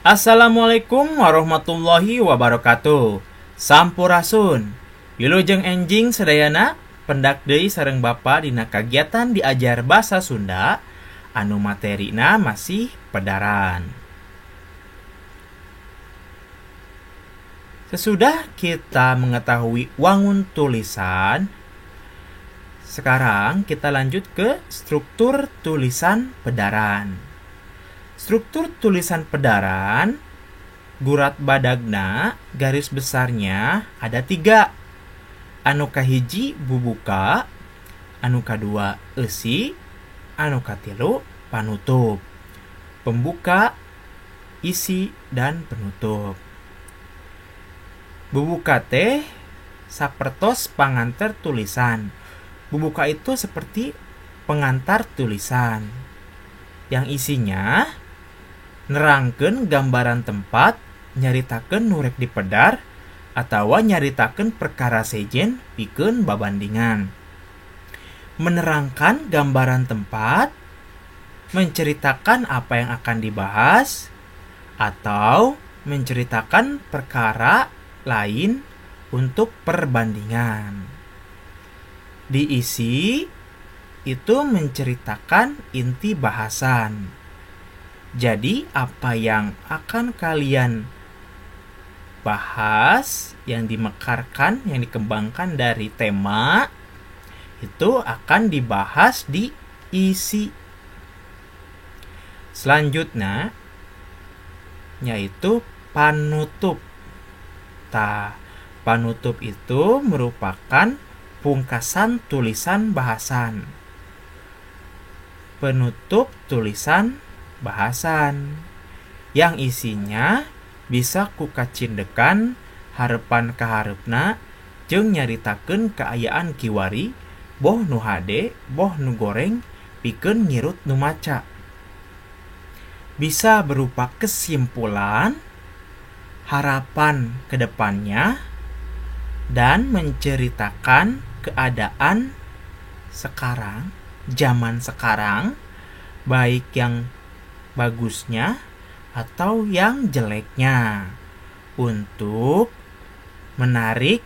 Assalamualaikum warahmatullahi wabarakatuh. Sampurasun. Wilujeng enjing sedayana pendak deui sareng Bapa dina kagiatan diajar basa Sunda anu materina masih pedaran. Sesudah kita mengetahui wangun tulisan, sekarang kita lanjut ke struktur tulisan pedaran. Struktur tulisan pedaran, gurat badagna, garis besarnya ada 3. Anu kahiji bubuka, anu kadua eusi, anu katilu panutup. Pembuka, isi, dan penutup. Bubuka teh sapertos pangantar tulisan. Bubuka itu seperti pengantar tulisan yang isinya nerangkeun gambaran tempat, nyaritakeun nurek di pedar, atawa nyaritakeun perkara sejen pikeun babandingan. Menerangkan gambaran tempat, menceritakan apa yang akan dibahas, atau menceritakan perkara lain untuk perbandingan. Diisi itu menceritakan inti bahasan. Jadi apa yang akan kalian bahas, yang dimekarkan, yang dikembangkan dari tema, itu akan dibahas di isi. Selanjutnya yaitu panutup. Panutup itu merupakan pungkasan tulisan bahasan. Penutup tulisan bahasan yang isinya bisa kukacindekan harepan kaharepna jeung nyaritakeun kaayaan kiwari, boh nu hade, boh nu goreng, pikeun ngirut nu maca. Bisa berupa kesimpulan, harapan ke depannya, dan menceritakan keadaan sekarang, zaman sekarang, baik yang bagusnya atau yang jeleknya, untuk menarik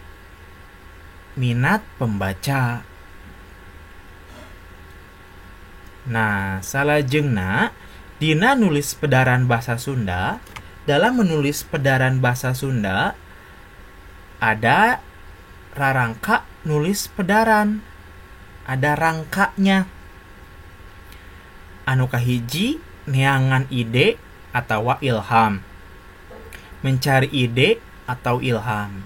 minat pembaca. Nah, salajengna dina nulis pedaran basa Sunda, dalam menulis pedaran basa Sunda ada rarangka nulis pedaran, ada rangkanya. Anu kahiji neangan ide atau ilham, mencari ide atau ilham.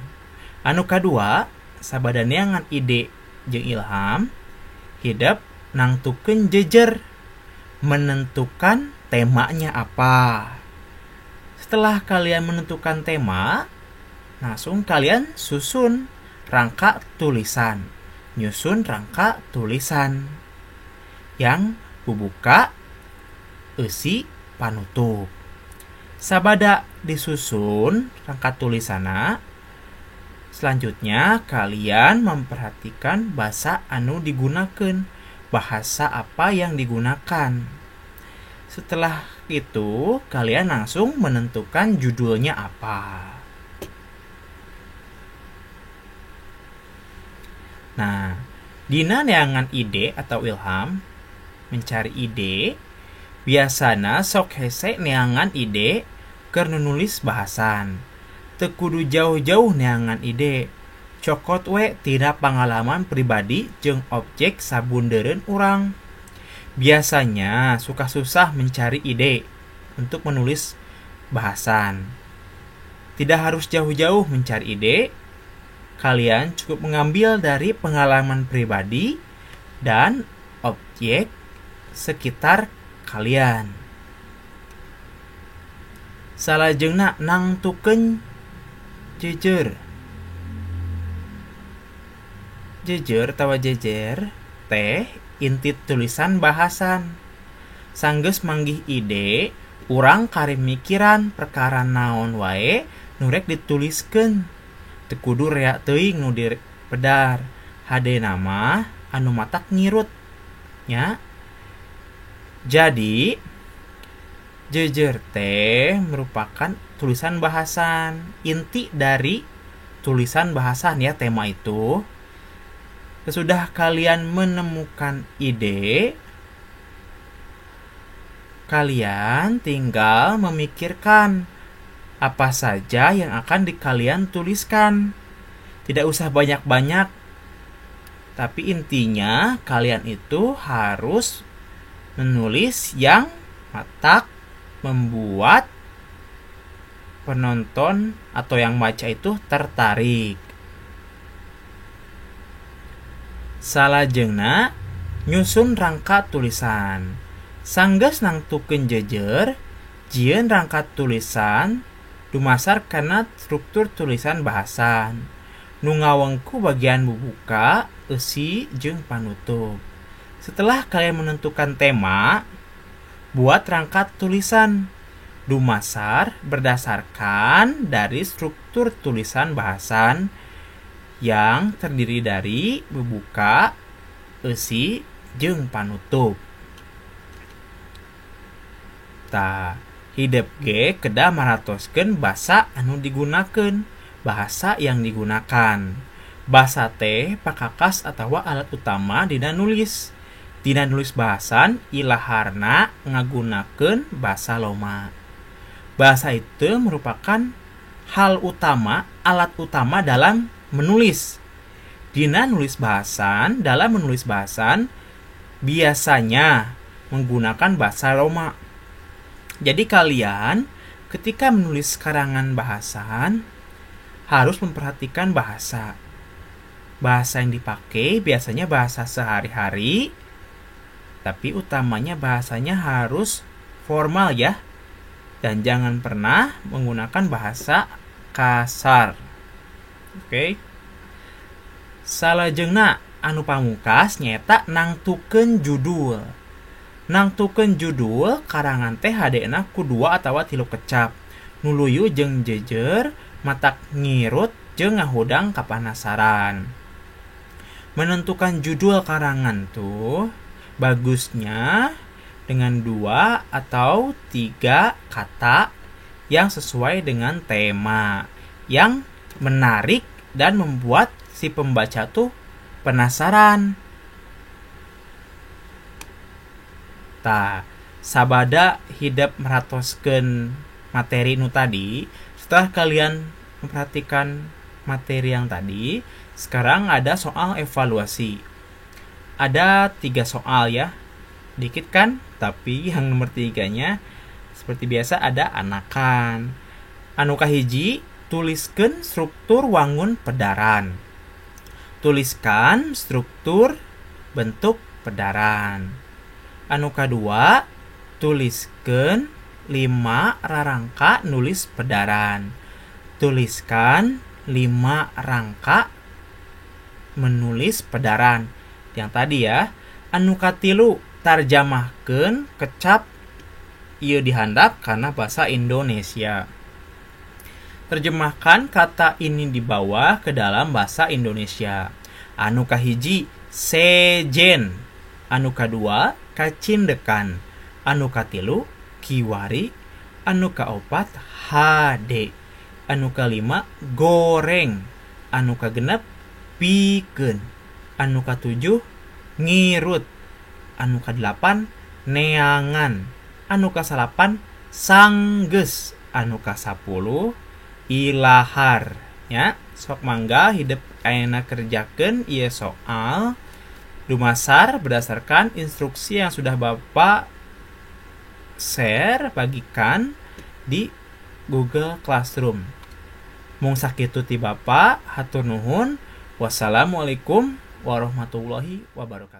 Anu kadua sabada neangan ide jeung ilham, hidup nangtukeun jejer, menentukan temanya apa. Setelah kalian menentukan tema, langsung kalian susun rangka tulisan, nyusun rangka tulisan yang bubuka, eusi, panutup. Sabada disusun rangka tulisana, selanjutnya kalian memperhatikan bahasa anu digunakan, bahasa apa yang digunakan. Setelah itu kalian langsung menentukan judulnya apa. Nah, dina neangan ide atau ilham, mencari ide, biasana sok hese neangan ide keur nulis bahasan. Teu kudu jauh-jauh neangan ide, cokot we tina pangalaman pribadi jeung objek sabundeureun urang. Biasanya suka susah mencari ide untuk menulis bahasan. Tidak harus jauh-jauh mencari ide, kalian cukup mengambil dari pengalaman pribadi dan objek sekitar kalian. Salajengna nangtukeun jejer. Jejer tawa jejer teh inti tulisan bahasan. Sanggeus manggih ide, urang kari mikiran perkara naon wae nu rek dituliskeun. Teu kudu rea teuing nu di pedar, hade nama anu matak ngirut nya. Jadi Jejer teh merupakan tulisan bahasan. Inti dari tulisan bahasan ya tema itu. Sesudah kalian menemukan ide, kalian tinggal memikirkan apa saja yang akan kalian tuliskan. Tidak usah banyak-banyak, tapi intinya kalian itu harus menulis yang membuat penonton atau yang baca itu tertarik. Salajengna nyusun rangka tulisan. Sanggeus nangtukeun jejer, jieun rangka tulisan dumasar kana struktur tulisan bahasan. Nu ngawengku bagian bubuka, eusi jeung panutup. Setelah kalian menentukan tema, buat rangka tulisan dumasar berdasarkan dari struktur tulisan bahasan yang terdiri dari bubuka, eusi, jeung panutup. Tah, hideep ge kedah maratoskeun basa anu digunakeun, bahasa yang digunakan. Basa teh pakakas atawa alat utama dina nulis. Dina nulis bahasan ilaharna ngagunakeun basa loma. Bahasa itu merupakan hal utama, alat utama dalam menulis. Dina nulis bahasan, dalam menulis bahasan biasanya menggunakan bahasa Roma. Jadi kalian ketika menulis karangan bahasan harus memperhatikan bahasa. Bahasa yang dipakai biasanya bahasa sehari-hari, tapi utamanya bahasanya harus formal ya. Dan jangan pernah menggunakan bahasa kasar. Oke. Salajengna anu pamungkas nyata nangtukeun judul. Nangtukeun judul karangan teh hadena ku 2 atawa 3 kecap. Nuluyu jeung jejer matak ngirut jeung ngahudang kapanasaran. Menentukan judul karangan tuh bagusnya dengan 2 atau 3 kata yang sesuai dengan tema, yang menarik dan membuat si pembaca tuh penasaran. Tah, sabada hideep meratoskeun materi nu tadi, setelah kalian memperhatikan materi yang tadi, sekarang ada soal evaluasi. Ada 3 soal ya. Dikit kan? Tapi yang nomor 3-nya seperti biasa ada anakan. Anu kahiji, tuliskeun struktur wangun pedaran. Tuliskan struktur bentuk pedaran. Anu kadua, tuliskeun 5 rarangka nulis pedaran. Tuliskan 5 rangka menulis pedaran. Yang tadi ya. Anu katilu, tarjamahkeun kecap ieu dihandap karena bahasa Indonesia. Terjemahkan kata ini di bawah ke dalam bahasa Indonesia. Anu kahiji, sejen. Anu kadua, kacindekan. Anu katilu, kiwari. Anu kaopat, hade. Anu kalima, goreng. Anu kagenep, pikeun. Anu katujuh, ngirut. Anu kadelapan, neangan. Anu kasalapan, sanggeus. Anu kasapuluh, ilahar. Ya, sok mangga hideep ayeuna kerjakeun ieu soal dumasar berdasarkan instruksi yang sudah Bapak share, bagikan di Google Classroom. Mung sakitu ti Bapak, hatur nuhun. Wassalamualaikum warahmatullahi wabarakatuh.